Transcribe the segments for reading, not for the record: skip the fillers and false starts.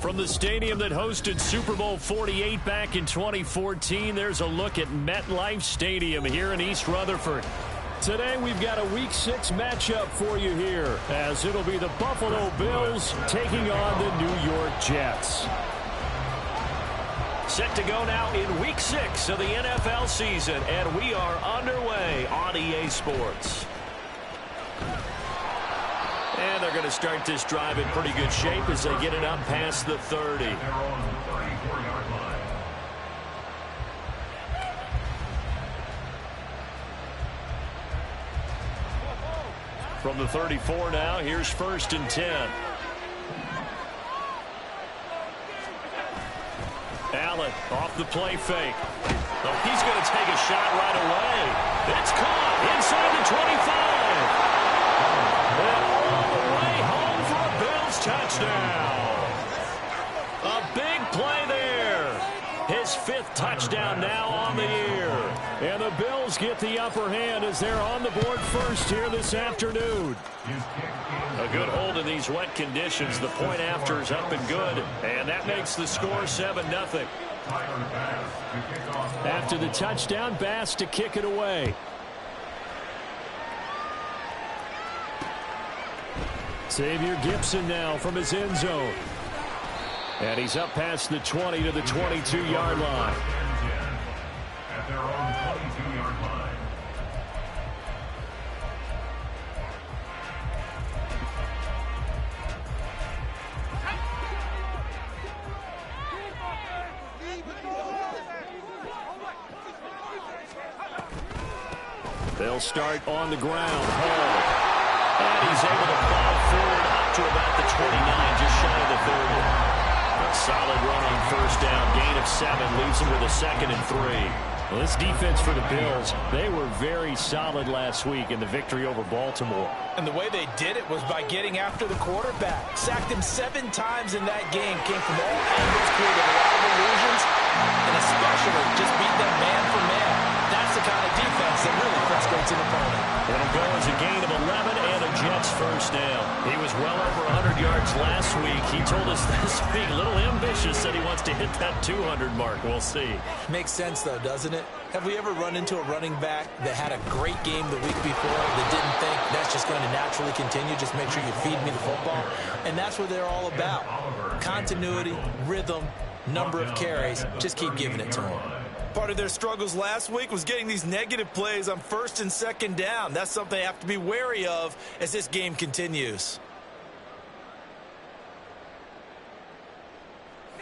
From the stadium that hosted Super Bowl 48 back in 2014, there's a look at MetLife Stadium here in East Rutherford. Today we've got a Week 6 matchup for you here, as it'll be the Buffalo Bills taking on the New York Jets. Set to go now in Week 6 of the NFL season, and we are underway on EA Sports. And they're going to start this drive in pretty good shape as they get it up past the 30. From the 34 now, here's 1st and 10. Allen off the play fake. Oh, he's going to take a shot right away. It's caught inside the 25. And all the way home for a Bills touchdown. A big play there. His 5th touchdown now on the year. And the Bills get the upper hand as they're on the board first here this afternoon. A good hold in these wet conditions. The point after is up and good. And that makes the score 7-0. After the touchdown, Bass to kick it away. Xavier Gipson now from his end zone. And he's up past the 20 to the 22-yard line. At their own 22-yard line. They'll start on the ground. Hall. And he's able to plow forward up to about the 29, just shy of the 30. A solid run on 1st down. Gain of 7 leaves him with a 2nd and 3. Well, this defense for the Bills, they were very solid last week in the victory over Baltimore. And the way they did it was by getting after the quarterback. Sacked him 7 times in that game. Came from all angles, created a lot of illusions, and especially just beat them man for man. That's the kind of defense that really frustrates an opponent. It'll go as a gain of 11 and a Jets 1st down. He was well over 100 yards last week. He told us this week, a little ambitious, said he wants to hit that 200 mark. We'll see. Makes sense, though, doesn't it? Have we ever run into a running back that had a great game the week before that didn't think that's just going to naturally continue, just make sure you feed me the football? And that's what they're all about. Continuity, rhythm, number of carries. Just keep giving it to them. Part of their struggles last week was getting these negative plays on 1st and 2nd down. That's something they have to be wary of as this game continues.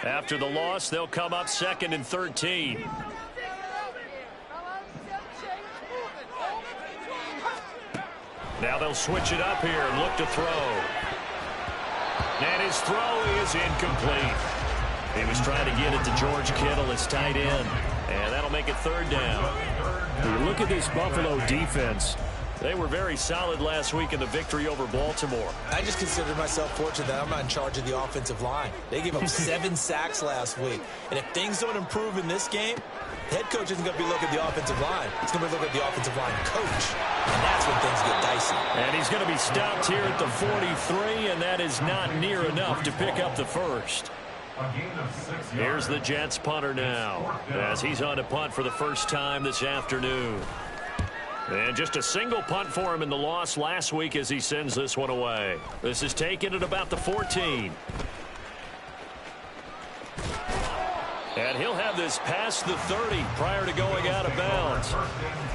After the loss, they'll come up 2nd and 13. Now they'll switch it up here and look to throw. And his throw is incomplete. He was trying to get it to George Kittle, his tight end. And that'll make it 3rd down. When you look at this Buffalo defense, they were very solid last week in the victory over Baltimore. I just consider myself fortunate that I'm not in charge of the offensive line. They gave up 7 sacks last week. And if things don't improve in this game, the head coach isn't going to be looking at the offensive line. He's going to be looking at the offensive line coach. And that's when things get dicey. And he's going to be stopped here at the 43, and that is not near enough to pick up the 1st. Here's the Jets punter now, as he's on to punt for the 1st time this afternoon. And just a single punt for him in the loss last week as he sends this one away. This is taken at about the 14. And he'll have this past the 30 prior to going out of bounds.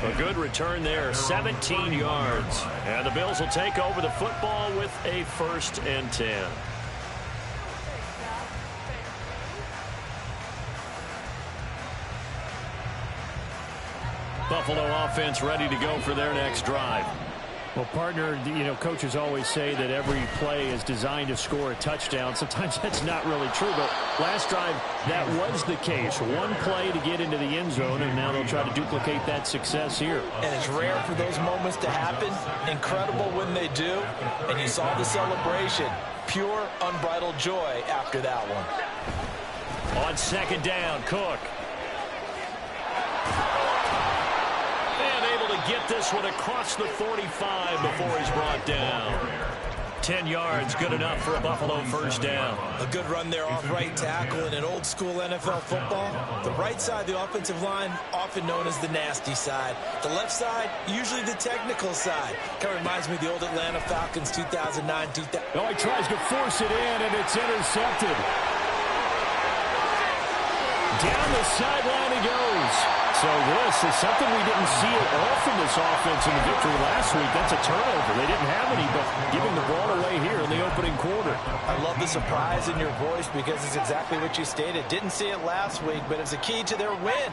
A good return there, 17 yards. And the Bills will take over the football with a 1st and 10. Buffalo offense ready to go for their next drive. Well, partner, you know, coaches always say that every play is designed to score a touchdown. Sometimes that's not really true, but last drive, that was the case. One play to get into the end zone, and now they'll try to duplicate that success here. And it's rare for those moments to happen. Incredible when they do. And you saw the celebration. Pure, unbridled joy after that one. On 2nd down, Cook. Get this one across the 45 before he's brought down. 10 yards, good enough for a Buffalo first down. A good run there off right tackle in an old-school NFL football. The right side of the offensive line, often known as the nasty side. The left side, usually the technical side. Kind of reminds me of the old Atlanta Falcons 2009-2000. Oh, he tries to force it in, and it's intercepted. Down the sideline he goes. So this is something we didn't see at all from this offense in the victory last week. That's a turnover. They didn't have any, but giving the ball away here in the opening quarter. I love the surprise in your voice because it's exactly what you stated. Didn't see it last week, but it's a key to their win.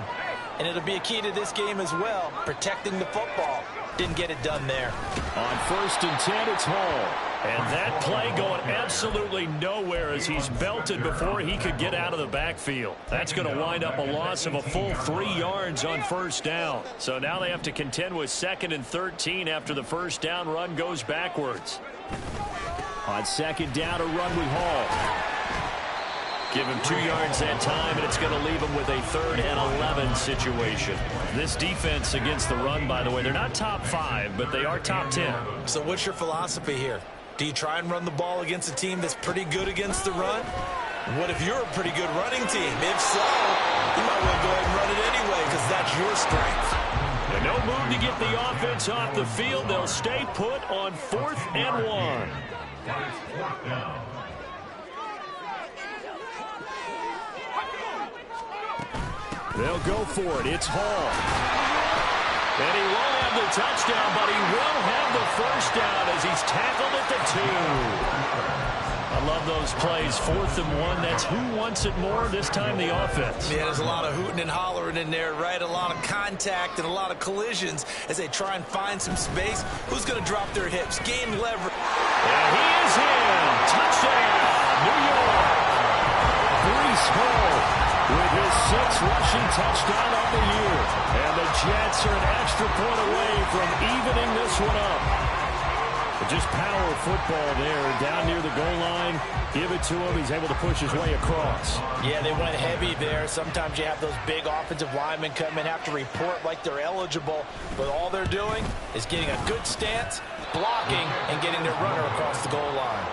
And it'll be a key to this game as well, protecting the football. Didn't get it done there. On 1st and 10, it's Hall. And that play going absolutely nowhere as he's belted before he could get out of the backfield. That's going to wind up a loss of a full 3 yards on first down. So now they have to contend with 2nd and 13 after the first down run goes backwards. On 2nd down, a run with Hall. Give him 2 yards that time, and it's going to leave him with a 3rd and 11 situation. This defense against the run, by the way, they're not top 5, but they are top 10. So what's your philosophy here? Do you try and run the ball against a team that's pretty good against the run? What if you're a pretty good running team? If so, you might want to go ahead and run it anyway because that's your strength. And no move to get the offense off the field. They'll stay put on 4th and 1. They'll go for it. It's Hall. And he won't have the touchdown, but he will have the first down as he's tackled at the 2. I love those plays. 4th and 1. That's who wants it more, this time the offense. Yeah, there's a lot of hooting and hollering in there, right? A lot of contact and a lot of collisions as they try and find some space. Who's going to drop their hips? Gain leverage. And he is in. Touchdown, New York. Breece Hall with his 6th rushing touchdown on the year. And the Jets are an extra point away from evening this one up. But just power football there down near the goal line. Give it to him. He's able to push his way across. Yeah, they went heavy there. Sometimes you have those big offensive linemen come in, have to report like they're eligible. But all they're doing is getting a good stance, blocking, and getting their runner across the goal line.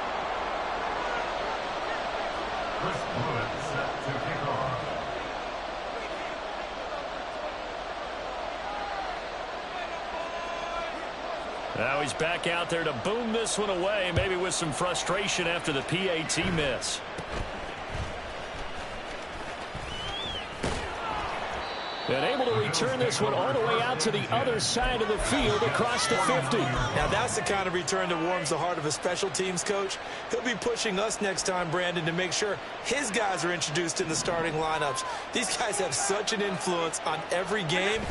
Chris Wood set to kick off. Now he's back out there to boom this one away, maybe with some frustration after the PAT miss. And able to return this one all the way out to the other side of the field across the 50. Now that's the kind of return that warms the heart of a special teams coach. He'll be pushing us next time, Brandon, to make sure his guys are introduced in the starting lineups. These guys have such an influence on every game.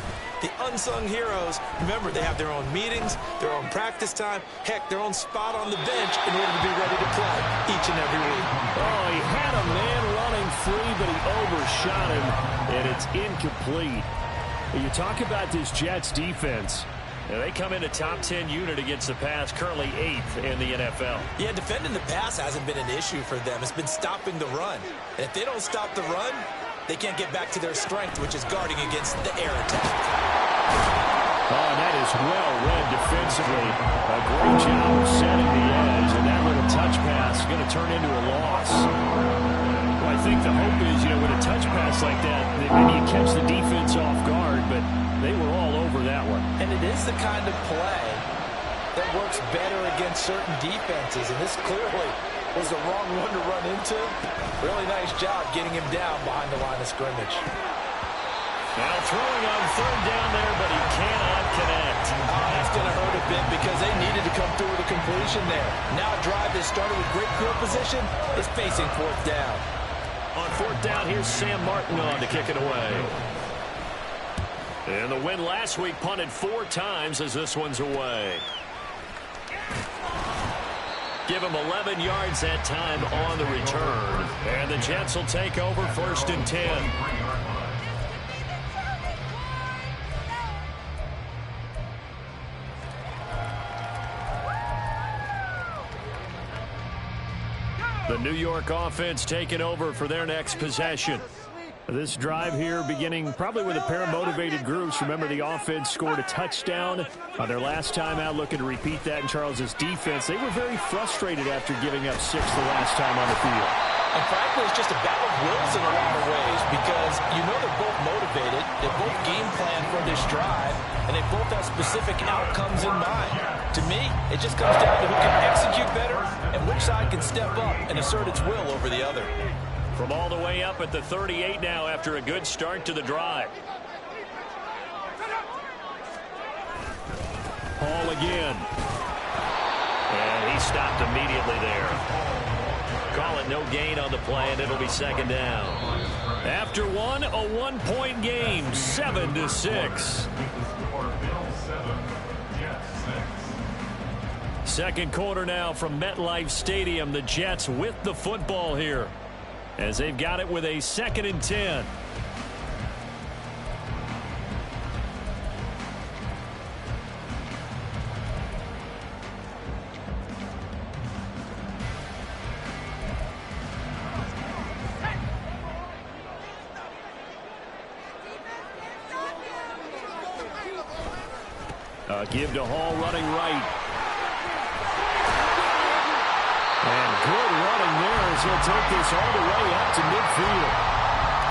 The unsung heroes, remember, they have their own meetings, their own practice time, heck, their own spot on the bench in order to be ready to play each and every week. Oh, he had a man running free, but he overshot him, and it's incomplete. You talk about this Jets defense. Now, they come in a top 10 unit against the pass, currently 8th in the NFL. Yeah, defending the pass hasn't been an issue for them. It's been stopping the run. And if they don't stop the run, they can't get back to their strength, which is guarding against the air attack. Oh, that is well read defensively. A great job of setting the edge, and that little touch pass is going to turn into a loss. Well, I think the hope is, with a touch pass like that maybe you catch the defense off guard, but they were all over that one. And it is the kind of play that works better against certain defenses, and this clearly was the wrong one to run into. Really nice job getting him down behind the line of scrimmage. Now throwing on 3rd down there, but he cannot connect. Oh, that's going to hurt a bit because they needed to come through with a completion there. Now a drive that started with great field position is facing 4th down. On 4th down, here's Sam Martin on to kick it away. And the win last week punted 4 times as this one's away. Give him 11 yards that time on the return. And the Jets will take over 1st and 10. The New York offense taking over for their next possession. This drive here beginning probably with a pair of motivated groups. Remember, the offense scored a touchdown on their last time out, looking to repeat that in Charles's defense. They were very frustrated after giving up 6 the last time on the field. And frankly, it's just a battle of wills in a lot of ways because you know they're both motivated, they both game plan for this drive, and they both have specific outcomes in mind. To me, it just comes down to who can execute better and which side can step up and assert its will over the other. From all the way up at the 38 now after a good start to the drive. Hall again. And he stopped immediately there. Call it no gain on the play, and it'll be second down. After one, a 1-point game, 7-6. Second quarter now from MetLife Stadium. The Jets with the football here, as they've got it with a 2nd and 10. Give to Hall running right. And good running there as he'll take this all the way up to midfield.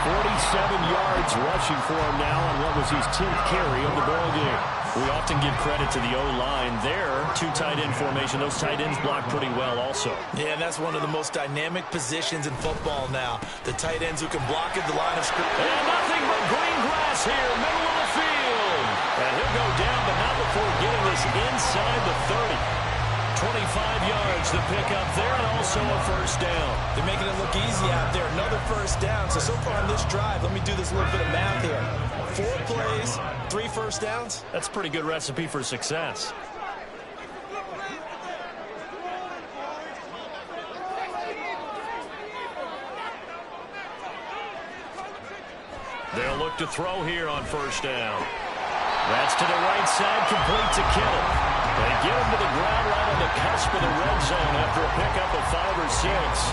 47 yards rushing for him now on what was his 10th carry of the ball game. We often give credit to the O-line there. 2 tight end formation. Those tight ends block pretty well also. Yeah, and that's one of the most dynamic positions in football now. The tight ends who can block at the line of scrimmage. And nothing but green grass here, middle of the field. And he'll go down, but not before getting this inside the 30. 25 yards to pick up there, and also a first down. They're making it look easy out there. Another first down. So far on this drive, let me do this little bit of math here. 4 plays, 3 first downs. That's a pretty good recipe for success. They'll look to throw here on first down. That's to the right side, complete to Kittle. They get him to the ground right on the cusp of the red zone after a pickup of 5 or 6.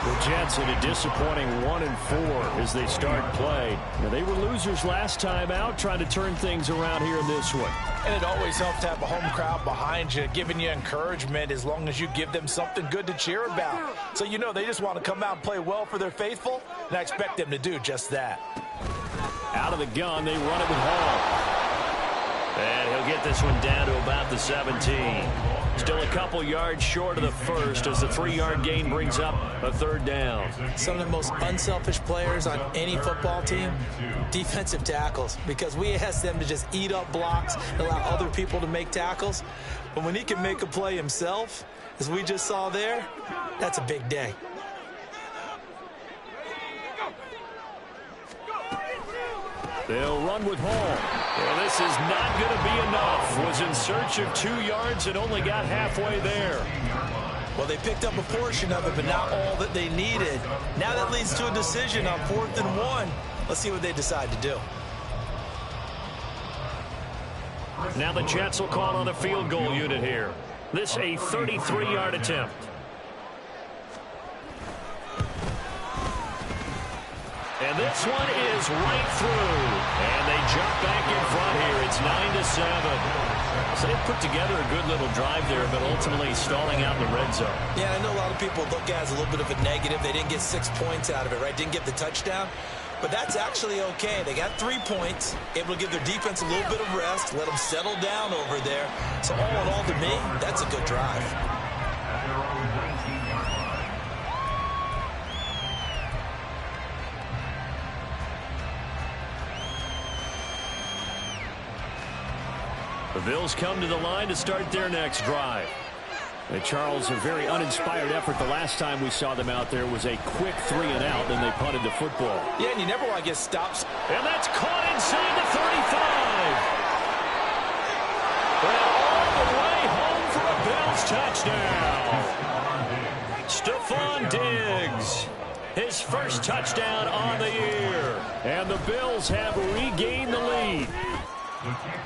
The Jets in a disappointing 1-4 as they start play. Now, they were losers last time out, trying to turn things around here in this one. And it always helps to have a home crowd behind you, giving you encouragement as long as you give them something good to cheer about. So you know they just want to come out and play well for their faithful, and I expect them to do just that. Out of the gun, they run it with Hall. And he'll get this one down to about the 17. Still a couple yards short of the first as the 3-yard gain brings up a 3rd down. Some of the most unselfish players on any football team, defensive tackles, because we ask them to just eat up blocks and allow other people to make tackles. But when he can make a play himself, as we just saw there, that's a big day. They'll run with Hall. Well, this is not going to be enough. Was in search of 2 yards and only got halfway there. Well, they picked up a portion of it, but not all that they needed. Now that leads to a decision on 4th and 1. Let's see what they decide to do. Now the Jets will call on a field goal unit here. This a 33-yard attempt. And this one is right through. And they jump back in front here. It's 9-7. So they put together a good little drive there, but ultimately stalling out in the red zone. Yeah, I know a lot of people look at it as a little bit of a negative. They didn't get 6 points out of it, right? Didn't get the touchdown. But that's actually okay. They got 3 points, able to give their defense a little bit of rest, let them settle down over there. So all in all, to me, that's a good drive. The Bills come to the line to start their next drive. And Charles, a very uninspired effort. The last time we saw them out there was a quick 3 and out, and they punted the football. Yeah, and you never want to get stops. And that's caught inside the 35. And all the way home for a Bills touchdown. Stephon Diggs, his first touchdown on the year. And the Bills have regained the lead.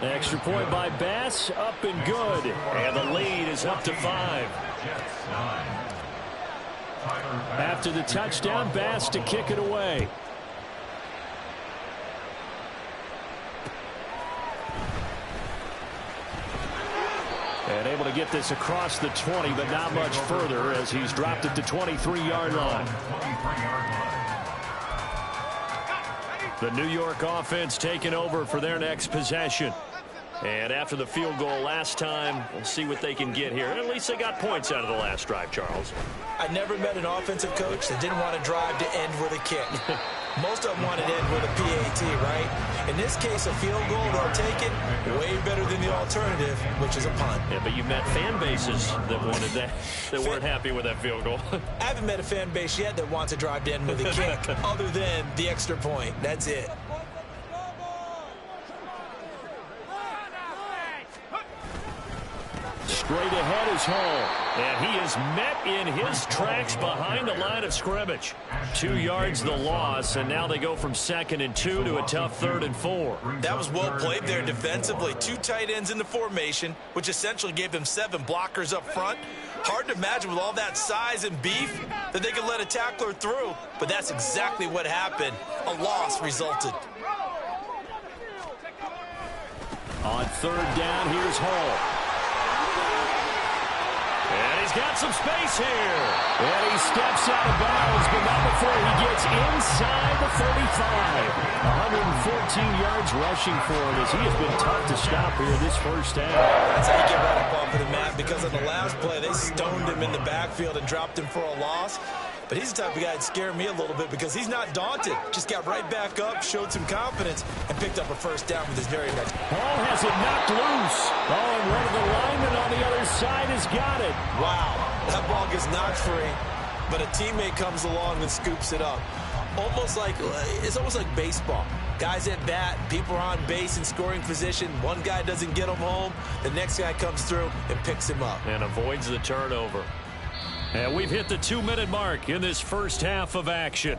Extra point by Bass, up and good. And the lead is up to 5. After the touchdown, Bass to kick it away. And able to get this across the 20, but not much further as he's dropped it to 23-yard line. The New York offense taking over for their next possession. And after the field goal last time, we'll see what they can get here. And at least they got points out of the last drive, Charles. I never met an offensive coach that didn't want to drive to end with a kick. Most of them want to end with a PAT, right? In this case, a field goal, they'll take it way better than the alternative, which is a punt. Yeah, but you met fan bases that wanted that, that weren't happy with that field goal. I haven't met a fan base yet that wants to drive to end with a kick other than the extra point. That's it. Straight ahead is Hall, and he is met in his tracks behind the line of scrimmage. 2 yards the loss, and now they go from 2nd and 2 to a tough 3rd and 4. That was well played there defensively. 2 tight ends in the formation, which essentially gave them 7 blockers up front. Hard to imagine with all that size and beef that they could let a tackler through, but that's exactly what happened. A loss resulted. On 3rd down, here's Hall. And he's got some space here. And he steps out of bounds, but not before he gets inside the 35. 114 yards rushing for him as he has been tough to stop here this first half. That's how you get right up off of the mat, because on the last play, they stoned him in the backfield and dropped him for a loss. But he's the type of guy that scared me a little bit because he's not daunted. Just got right back up, showed some confidence, and picked up a first down with his very next. Hall has it knocked loose. Oh, and one of the linemen on the other side has got it. Wow, that ball gets knocked free, but a teammate comes along and scoops it up. It's almost like baseball. Guys at bat, people are on base in scoring position. One guy doesn't get him home. The next guy comes through and picks him up. And avoids the turnover. And we've hit the 2-minute mark in this first half of action.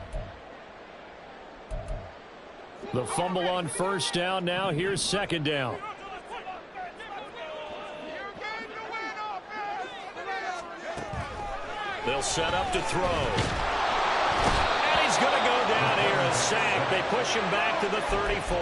The fumble on first down now. Here's 2nd down. They'll set up to throw. And he's going to go down here, a sack. They push him back to the 34.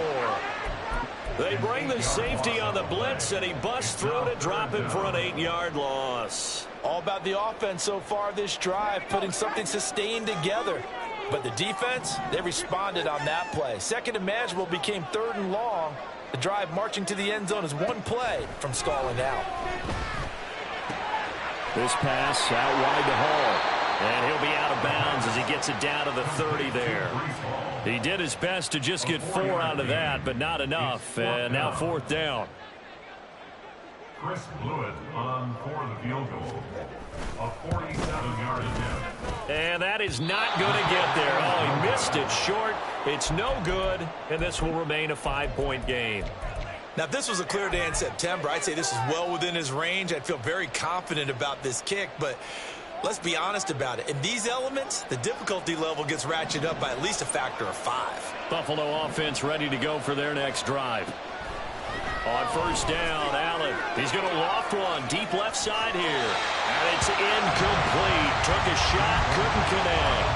They bring the safety on the blitz, and he busts through to drop him for an 8-yard loss. All about the offense so far this drive, putting something sustained together. But the defense, they responded on that play. 2nd and manageable became 3rd and long. The drive marching to the end zone is one play from stalling out. This pass out wide to Hall. And he'll be out of bounds as he gets it down to the 30 there. He did his best to just get 4 out of that, but not enough. And now 4th down. Chris Blewett on for the field goal. A 47-yard attempt. And that is not going to get there. Oh, he missed it short. It's no good, and this will remain a 5-point game. Now, if this was a clear day in September, I'd say this is well within his range. I'd feel very confident about this kick, but let's be honest about it. In these elements, the difficulty level gets ratcheted up by at least a factor of 5. Buffalo offense ready to go for their next drive. On first down, Allen. He's going to loft one deep left side here. And it's incomplete. Took a shot, couldn't connect.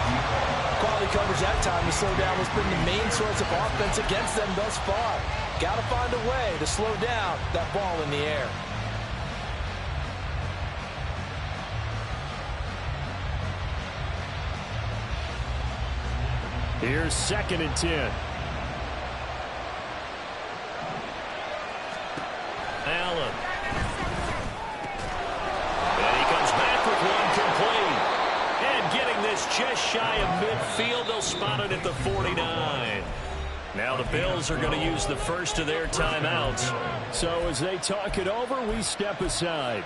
Quality coverage that time to slow down has been the main source of offense against them thus far. Got to find a way to slow down that ball in the air. Here's 2nd and 10. Allen. And he comes back with one complete. And getting this just shy of midfield, they'll spot it at the 49. Now the Bills are going to use the first of their timeouts. So as they talk it over, we step aside.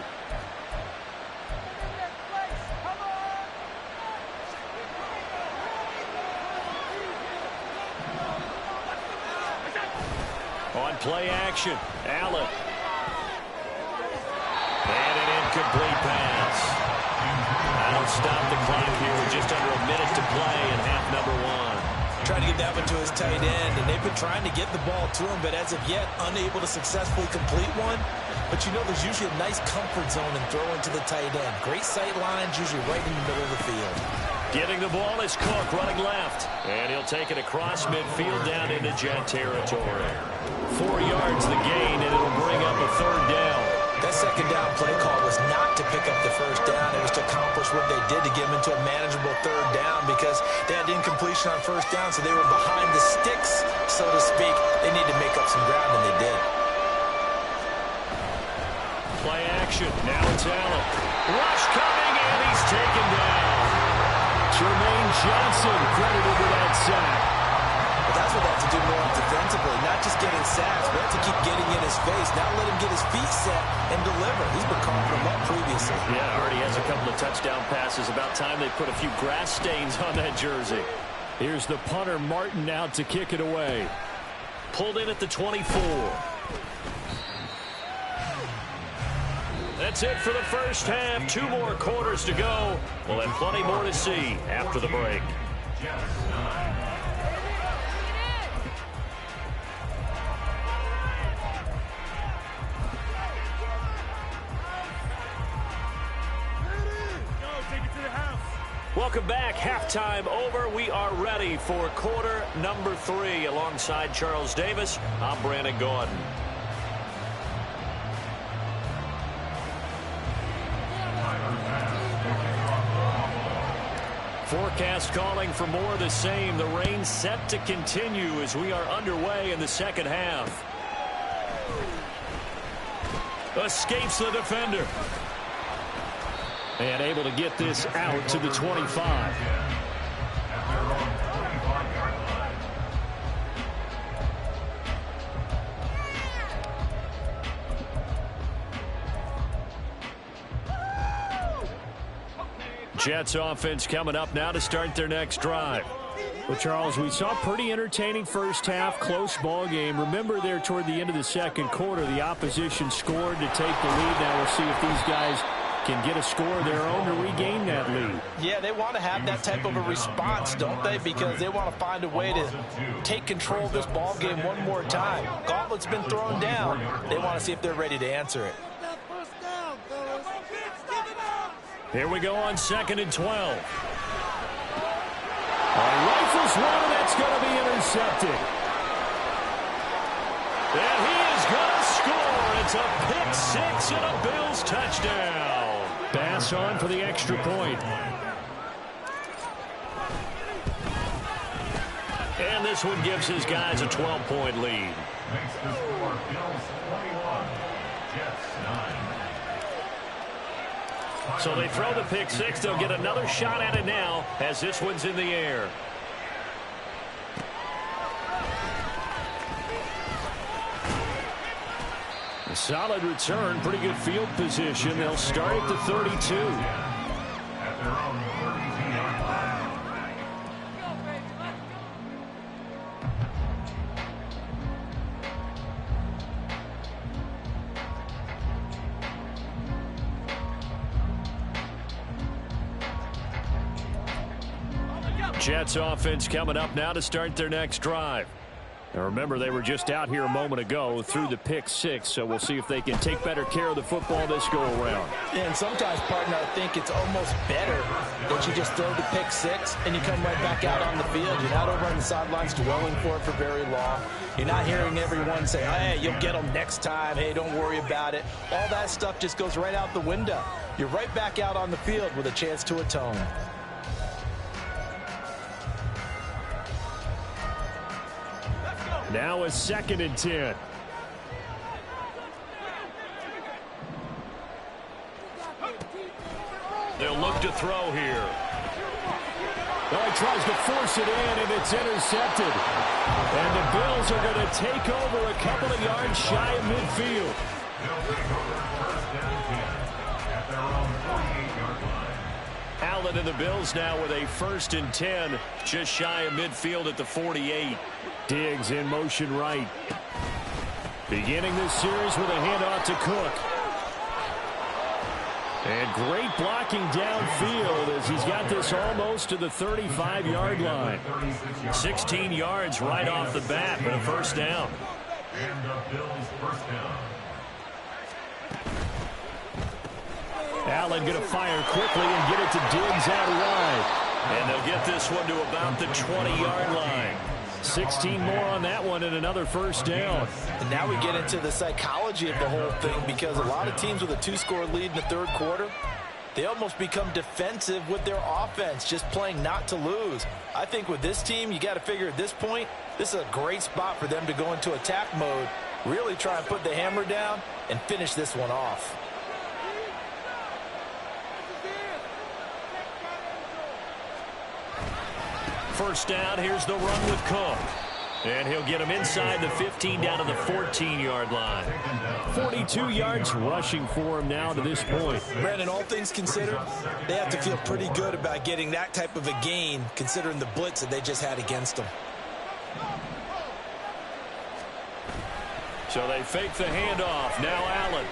On play action, Allen. And an incomplete pass. That'll stop the clock here with just under a minute to play in half number 1. Trying to get that one to his tight end, and they've been trying to get the ball to him, but as of yet, unable to successfully complete one. But you know there's usually a nice comfort zone in throwing to the tight end. Great sight lines, usually right in the middle of the field. Getting the ball is Cook running left. And he'll take it across midfield down into Jet territory. 4 yards the gain, and it'll bring up a 3rd down. That second down play call was not to pick up the first down. It was to accomplish what they did to get them into a manageable third down because they had incompletion on first down, so they were behind the sticks, so to speak. They need to make up some ground, and they did. Play action. Now it's Allen. Rush coming, and he's taken down. Jermaine Johnson credited with that sack. But that's what they have to do more defensively, not just getting sacks, but have to keep getting in his face. Now let him get his feet set and deliver. He's been calling them up previously. Yeah, already has a couple of touchdown passes. About time they put a few grass stains on that jersey. Here's the punter, Martin, out to kick it away. Pulled in at the 24. That's it for the first half. 2 more quarters to go. We'll have plenty more to see after the break. Welcome back. Halftime over. We are ready for quarter number 3. Alongside Charles Davis, I'm Brandon Gaudin. Forecast calling for more of the same. The rain set to continue as we are underway in the second half. Escapes the defender. And able to get this out to the 25. Jets offense coming up now to start their next drive. Well, Charles, we saw a pretty entertaining first half, close ball game. Remember there toward the end of the second quarter, the opposition scored to take the lead. Now we'll see if these guys can get a score of their own to regain that lead. Yeah, they want to have that type of a response, don't they? Because they want to find a way to take control of this ball game one more time. Gauntlet's been thrown down. They want to see if they're ready to answer it. Here we go on 2nd and 12. Rifles one, and that's going to be intercepted. And he is going to score. It's a pick 6 and a Bills touchdown. Bass on for the extra point. And this one gives his guys a 12-point lead. Makes the score Bills 21, Jets 9. So they throw the pick 6. They'll get another shot at it now as this one's in the air. A solid return, pretty good field position. They'll start at the 32. At their own 32-yard line. Jets offense coming up now to start their next drive. Now remember, they were just out here a moment ago through the pick 6, so we'll see if they can take better care of the football this go around. And sometimes, partner, I think it's almost better that you just throw the pick 6 and you come right back out on the field. You're not over on the sidelines dwelling for it for very long. You're not hearing everyone say, hey, you'll get them next time. Hey, don't worry about it. All that stuff just goes right out the window. You're right back out on the field with a chance to atone. Now a 2nd and 10. They'll look to throw here. Well, he tries to force it in, and it's intercepted. And the Bills are going to take over a couple of yards shy of midfield. They'll take over 1st and 10 at their own 48-yard line. Allen and the Bills now with a 1st and 10, just shy of midfield at the 48. Diggs in motion right. Beginning this series with a handoff to Cook. And great blocking downfield as he's got this almost to the 35-yard line. 16 yards right off the bat, but a 1st down. And the Bills 1st down. Allen going to fire quickly and get it to Diggs out wide. And they'll get this one to about the 20-yard line. 16 more on that one and another first down. And now we get into the psychology of the whole thing, because a lot of teams with a 2-score lead in the third quarter, they almost become defensive with their offense, just playing not to lose. I think with this team, you got to figure at this point, this is a great spot for them to go into attack mode, really try and put the hammer down and finish this one off. First down, here's the run with Cook. And he'll get him inside the 15 down to the 14-yard line. 42 yards rushing for him now to this point. Brandon, all things considered, they have to feel pretty good about getting that type of a gain, considering the blitz that they just had against them. So they fake the handoff. Now Allen.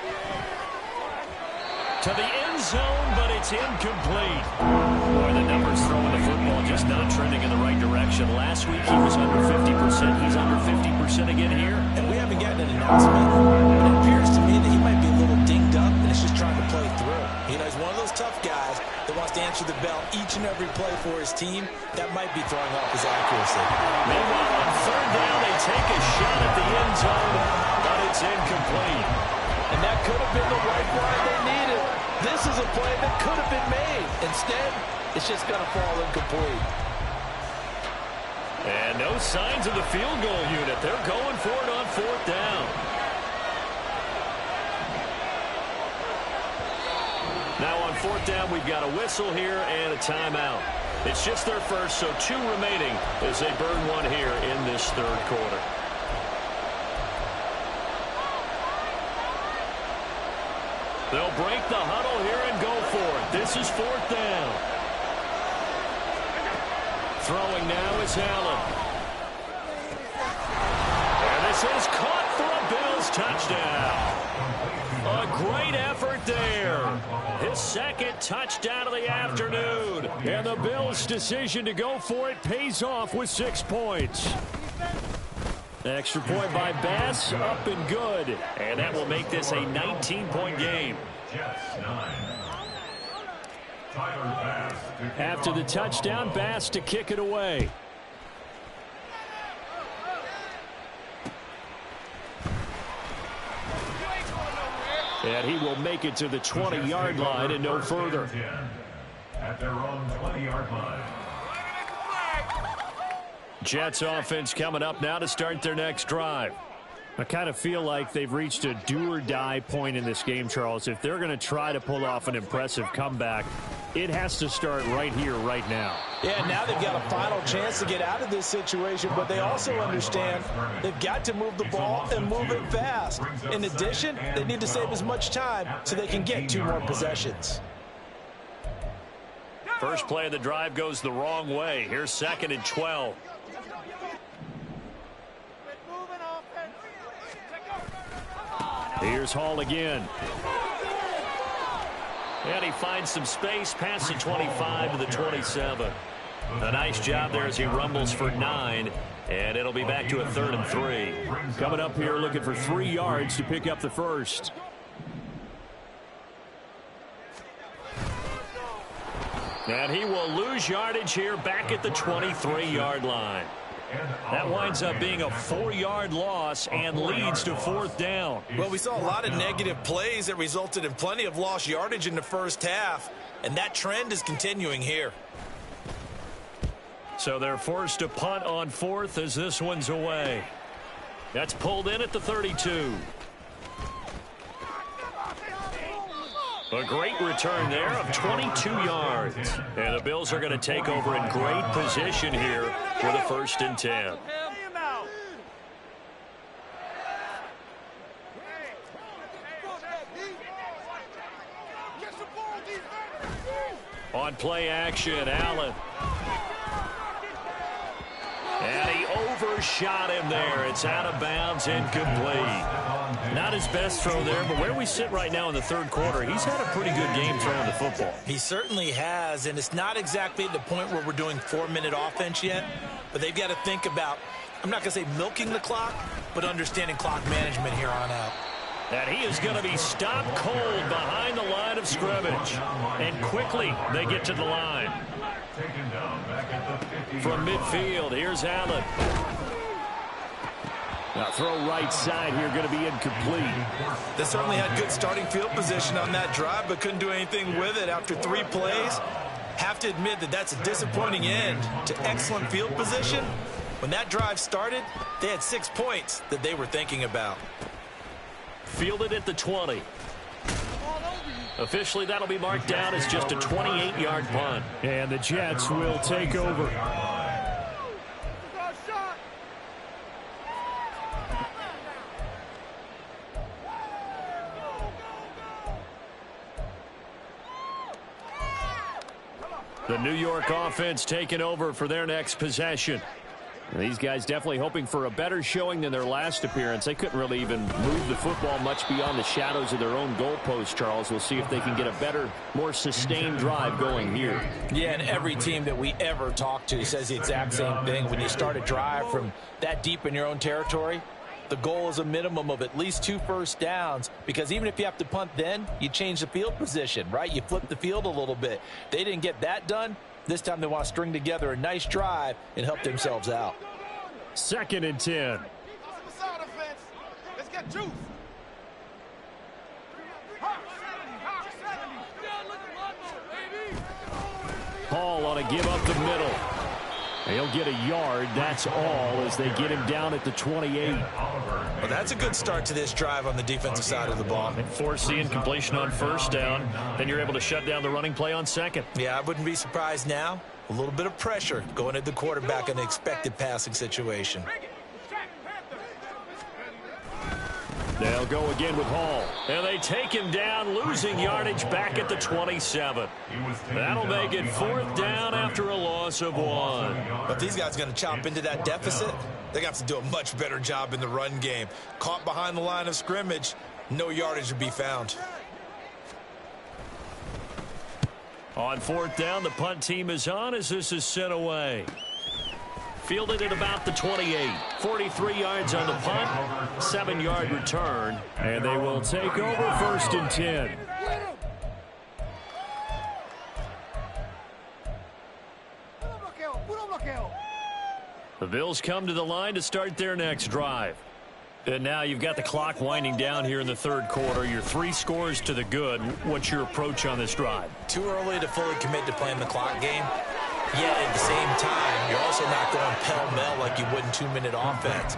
To the end zone, but it's incomplete. Boy, the numbers throwing the football just not trending in the right direction. Last week he was under 50%. He's under 50% again here. And we haven't gotten an announcement, but it appears to me that he might be a little dinged up and is just trying to play through. You know, he's one of those tough guys that wants to answer the bell each and every play for his team. That might be throwing off his accuracy. Meanwhile, on third down, they take a shot at the end zone, but it's incomplete. And that could have been the lifeline they needed. This is a play that could have been made. Instead, it's just going to fall incomplete. And no signs of the field goal unit. They're going for it on fourth down. Now on fourth down, we've got a whistle here and a timeout. It's just their first, so 2 remaining as they burn one here in this third quarter. They'll break the huddle here and go for it. This is fourth down. Throwing now is Allen. And this is caught for a Bills touchdown. A great effort there. His second touchdown of the afternoon. And the Bills' decision to go for it pays off with 6 points. Extra point by Bass, up and good. And that will make this a 19-point game. After the touchdown, Bass to kick it away. And he will make it to the 20-yard line and no further. At their own 20-yard line. Jets offense coming up now to start their next drive. I kind of feel like they've reached a do-or-die point in this game, Charles. If they're going to try to pull off an impressive comeback, it has to start right here, right now. Yeah, now they've got a final chance to get out of this situation, but they also understand they've got to move the ball and move it fast. In addition, they need to save as much time so they can get 2 more possessions. First play of the drive goes the wrong way. Here's 2nd and 12. Here's Hall again. And he finds some space past the 25 to the 27. A nice job there as he rumbles for 9. And it'll be back to a 3rd and 3. Coming up here looking for 3 yards to pick up the first. And he will lose yardage here back at the 23-yard line. That winds up being a 4-yard loss and leads to 4th down. Well, we saw a lot of negative plays that resulted in plenty of lost yardage in the first half, and that trend is continuing here. So they're forced to punt on 4th as this one's away. That's pulled in at the 32. A great return there of 22 yards. And the Bills are going to take over in great position here for the 1st and 10. On play action, Allen. And he overshot him there. It's out of bounds, incomplete. Not his best throw there, but where we sit right now in the third quarter, he's had a pretty good game throwing the football. He certainly has, and it's not exactly at the point where we're doing 4-minute offense yet, but they've got to think about, I'm not going to say milking the clock, but understanding clock management here on out. And he is going to be stopped cold behind the line of scrimmage. And quickly they get to the line. From midfield, here's Allen. Now throw right side here, going to be incomplete. They certainly had good starting field position on that drive, but couldn't do anything with it after 3 plays. Have to admit that that's a disappointing end to excellent field position. When that drive started, they had 6 points that they were thinking about. Fielded at the 20. Officially, that'll be marked down as just a 28-yard punt. And the Jets will take over. The New York offense taking over for their next possession. These guys definitely hoping for a better showing than their last appearance. They couldn't really even move the football much beyond the shadows of their own goalpost, Charles. We'll see if they can get a better, more sustained drive going here. Yeah, and every team that we ever talk to says the exact same thing. When you start a drive from that deep in your own territory, the goal is a minimum of at least 2 first downs, because even if you have to punt then, you change the field position, right? You flip the field a little bit. They didn't get that done. This time they want to string together a nice drive and help themselves out. 2nd and 10. Let's get juice. Hall on a give up the middle. He'll get a yard. That's all as they get him down at the 28. Well, that's a good start to this drive on the defensive side of the ball. Force the incompletion on 1st down. Then you're able to shut down the running play on 2nd. Yeah, I wouldn't be surprised now. A little bit of pressure going at the quarterback in the expected passing situation. They'll go again with Hall. And they take him down, losing yardage back at the 27. That'll make it 4th down after a loss of 1. But these guys are going to chop into that deficit. They're going to have to do a much better job in the run game. Caught behind the line of scrimmage, no yardage to be found. On 4th down, the punt team is on as this is sent away. Fielded at about the 28. 43 yards on the punt. 7-yard return. And they will take over 1st and 10. The Bills come to the line to start their next drive. And now you've got the clock winding down here in the 3rd quarter. You're 3 scores to the good. What's your approach on this drive? Too early to fully commit to playing the clock game. Yet at the same time, you're also not going pell-mell like you would in 2-minute offense.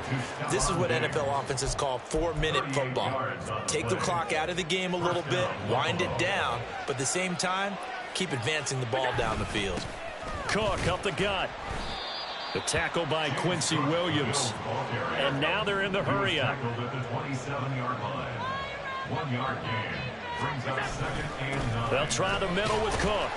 This is what NFL offenses call 4-minute football. Take the clock out of the game a little bit, wind it down, but at the same time, keep advancing the ball down the field. Cook up the gut. The tackle by Quincy Williams. And now they're in the hurry-up. 27-yard line. 1-yard gain. Brings up 2nd and 9. They'll try the middle with Cook.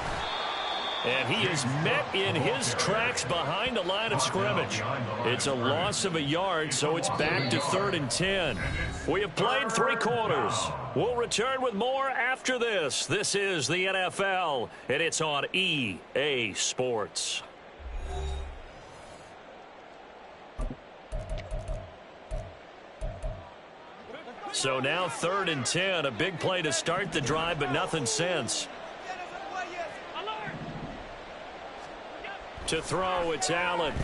And he is met in his tracks behind the line of scrimmage. It's a loss of a yard, so it's back to 3rd and 10. We have played 3 quarters. We'll return with more after this. This is the NFL, and it's on EA Sports. So now 3rd and 10, a big play to start the drive, but nothing since. To throw, it's Allen.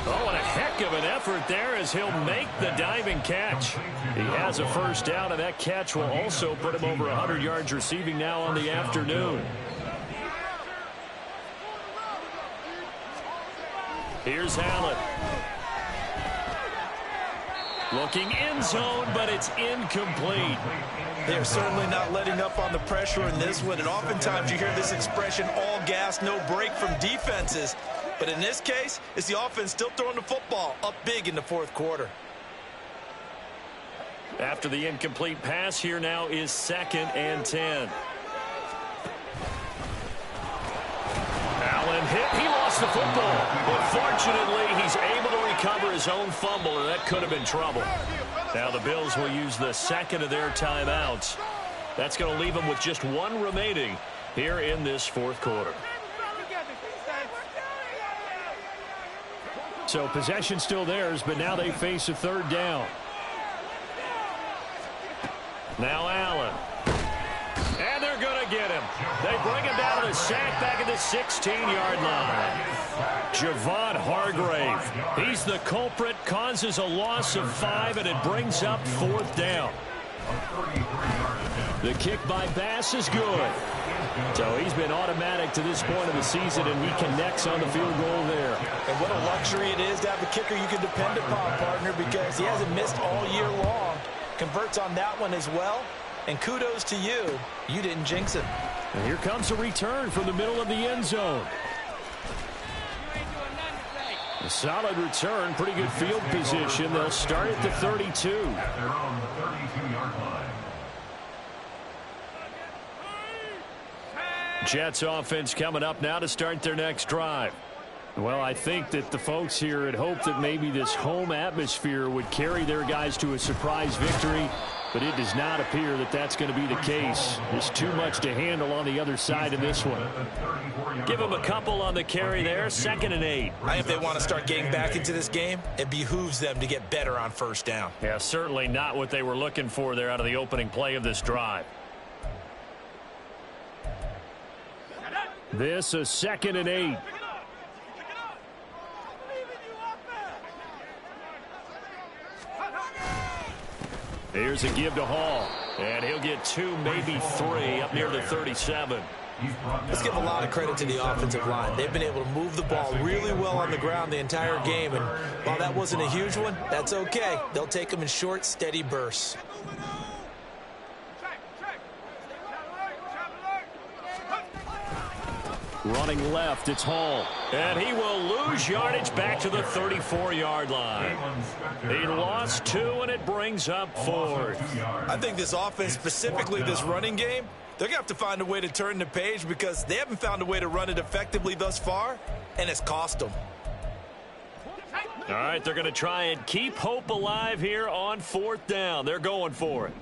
Oh, and a heck of an effort there as he'll make the diving catch. He has a 1st down, and that catch will also put him over 100 yards receiving now on the afternoon. Here's Allen. Looking end zone, but it's incomplete. They're certainly not letting up on the pressure in this one, and oftentimes you hear this expression, all gas, no break from defenses. But in this case, it's the offense still throwing the football up big in the 4th quarter. After the incomplete pass, here now is 2nd and 10. Allen hit. He lost the football. But fortunately, he's able to recover his own fumble, and that could have been trouble. Now the Bills will use the 2nd of their timeouts. That's going to leave them with just 1 remaining here in this 4th quarter. So possession still theirs, but now they face a 3rd down. Now Allen. And they're going to get him. They they bring him down to the sack back at the 16-yard line. Javon Hargrave. He's the culprit, causes a loss of 5, and it brings up 4th down. The kick by Bass is good. So he's been automatic to this point of the season, and he connects on the field goal there. And what a luxury it is to have a kicker you can depend upon, partner, because he hasn't missed all year long. Converts on that one as well. And kudos to you. You didn't jinx him. And here comes a return from the middle of the end zone. A solid return, pretty good field position. They'll start at the 32. They're on the 32-yard line. Jets offense coming up now to start their next drive. Well, I think that the folks here had hoped that maybe this home atmosphere would carry their guys to a surprise victory, but it does not appear that that's going to be the case. There's too much to handle on the other side of this one. Give them a couple on the carry there, 2nd and 8. I think if they want to start getting back into this game, it behooves them to get better on 1st down. Yeah, certainly not what they were looking for there out of the opening play of this drive. This is 2nd and 8. Here's a give to Hall. And he'll get 2, maybe 3 up near the 37. Let's give a lot of credit to the offensive line. They've been able to move the ball really well on the ground the entire game. And while that wasn't a huge one, that's okay. They'll take them in short, steady bursts. Running left, it's Hall. And he will lose yardage back to the 34-yard line. He lost 2, and it brings up 4th. I think this offense, specifically this running game, they're going to have to find a way to turn the page because they haven't found a way to run it effectively thus far, and it's cost them. All right, they're going to try and keep hope alive here on 4th down. They're going for it.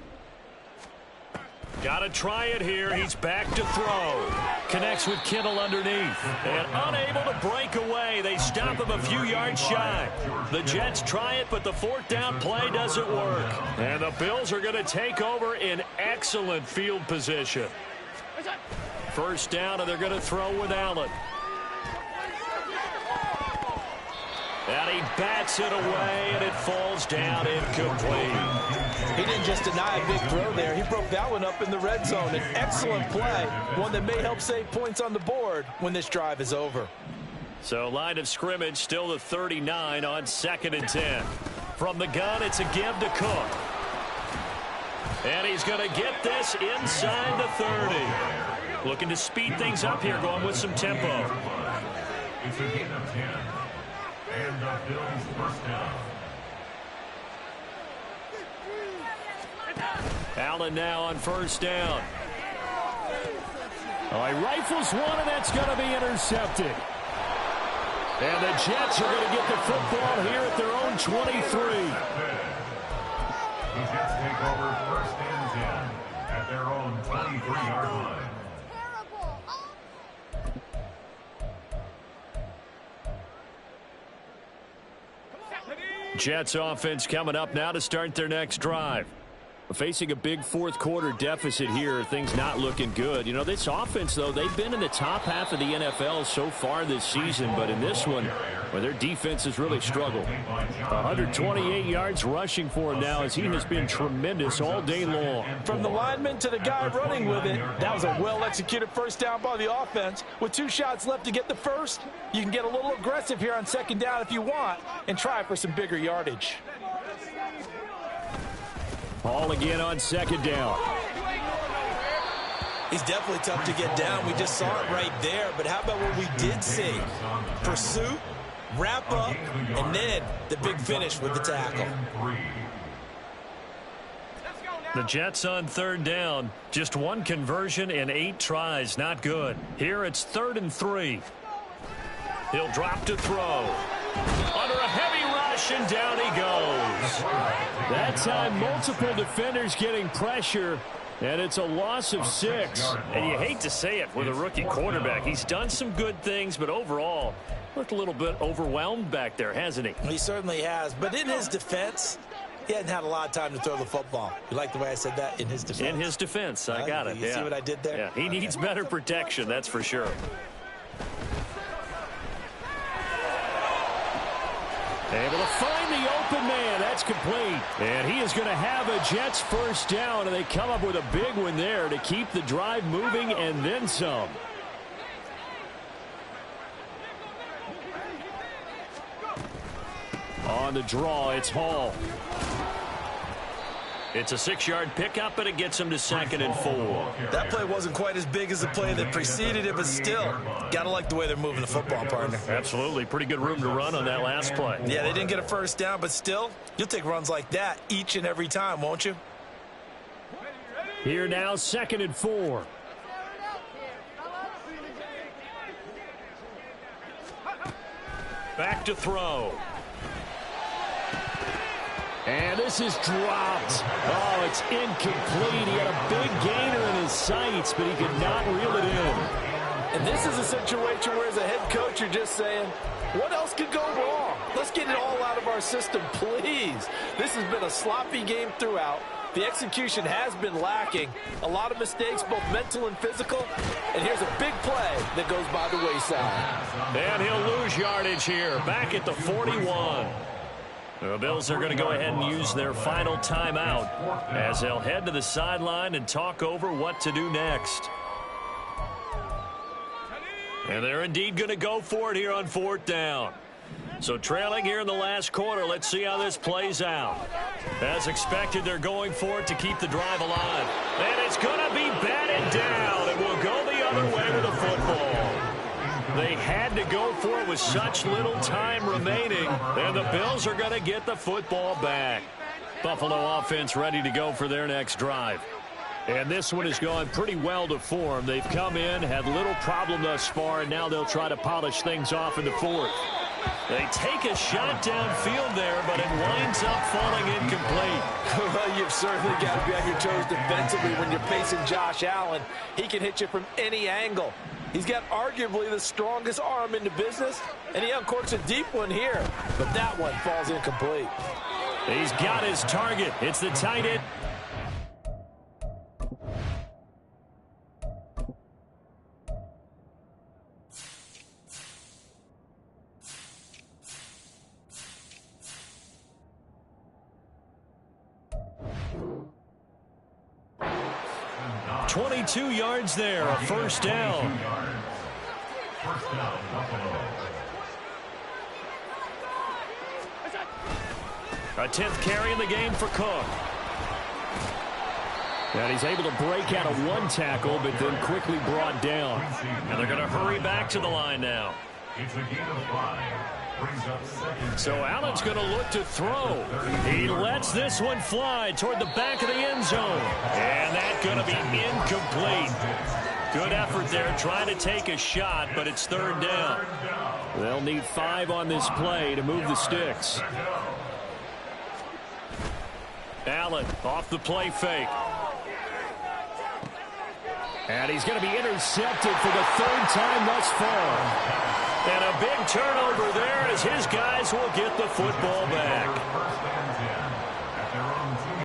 Got to try it here. He's back to throw. Connects with Kittle underneath. And unable to break away. They stop him a few yards shy. The Jets try it, but the 4th down play doesn't work. And the Bills are going to take over in excellent field position. 1st down, and they're going to throw with Allen. And he bats it away, and it falls down incomplete. He didn't just deny a big throw there. He broke that one up in the red zone. An excellent play, one that may help save points on the board when this drive is over. So line of scrimmage still the 39 on 2nd and 10. From the gun, it's a give to Cook. And he's going to get this inside the 30. Looking to speed things up here, going with some tempo. It's a gain of 10. And the Bills 1st down. Allen now on 1st down. Oh, he rifles one, and that's going to be intercepted. And the Jets are going to get the football here at their own 23. The Jets take over 1st and 10 at their own 23-yard line. Jets offense coming up now to start their next drive. Facing a big 4th quarter deficit here, things not looking good. You know, this offense, though, they've been in the top half of the NFL so far this season, but in this one, well, their defense has really struggled. 128 yards rushing for him now as he has been tremendous all day long. From the lineman to the guy running with it, that was a well-executed 1st down by the offense. With 2 shots left to get the 1st, you can get a little aggressive here on 2nd down if you want and try for some bigger yardage. Hall again on 2nd down. He's definitely tough to get down. We just saw it right there. But how about what we did see? Pursuit, wrap up, and then the big finish with the tackle. The Jets on 3rd down. Just 1 conversion and 8 tries. Not good. Here it's 3rd and 3. He'll drop to throw. Under a heavy rush, and down he goes. That time, multiple defenders getting pressure, and it's a loss of 6. And you hate to say it with a rookie quarterback. He's done some good things, but overall, looked a little bit overwhelmed back there, hasn't he? He certainly has. But in his defense, he hadn't had a lot of time to throw the football. You like the way I said that? In his defense? In his defense. I got it. You see what I did there? Yeah, he needs better protection, that's for sure. Able to find the open man. That's complete. And he is going to have a Jets first down, and they come up with a big one there to keep the drive moving and then some. On the draw, it's Hall. It's a 6-yard pickup, and it gets him to 2nd and 4. That play wasn't quite as big as the play that preceded it, but still, got to like the way they're moving the football, partner. Absolutely. Pretty good room to run on that last play. Yeah, they didn't get a first down, but still, you'll take runs like that each and every time, won't you? Here now, 2nd and 4. Back to throw. And this is dropped. Oh, it's incomplete. He had a big gainer in his sights, but he could not reel it in. And this is a situation where, as a head coach, you're just saying, what else could go wrong? Let's get it all out of our system, please. This has been a sloppy game throughout. The execution has been lacking. A lot of mistakes, both mental and physical. And here's a big play that goes by the wayside. And he'll lose yardage here, back at the 41. The Bills are going to go ahead and use their final timeout as they'll head to the sideline and talk over what to do next. And they're indeed going to go for it here on 4th down. So trailing here in the last quarter, let's see how this plays out. As expected, they're going for it to keep the drive alive. And it's going to be batted down. It will go the other way with the football. They had to go for it with such little time remaining, and the Bills are going to get the football back. Buffalo offense ready to go for their next drive. And this one has gone pretty well to form. They've come in, had little problem thus far, and now they'll try to polish things off in the 4th. They take a shot downfield there, but it winds up falling incomplete. Well, you've certainly got to be on your toes defensively when you're facing Josh Allen. He can hit you from any angle. He's got arguably the strongest arm in the business, and he uncorks a deep one here, but that one falls incomplete. He's got his target. It's the tight end. .22 yards there, a first down. First down, Buffalo. A 10th carry in the game for Cook. And he's able to break out of one tackle, but then quickly brought down. And they're going to hurry back to the line now. It's a gain of 5. Brings up 2nd. So Allen's going to look to throw. He lets this one fly toward the back of the end zone. And that's going to be incomplete. Good effort there, trying to take a shot, but it's 3rd down. They'll need 5 on this play to move the sticks. Allen off the play fake. And he's going to be intercepted for the 3rd time thus far. And a big turnover there as his guys will get the football back. First and 10 at their own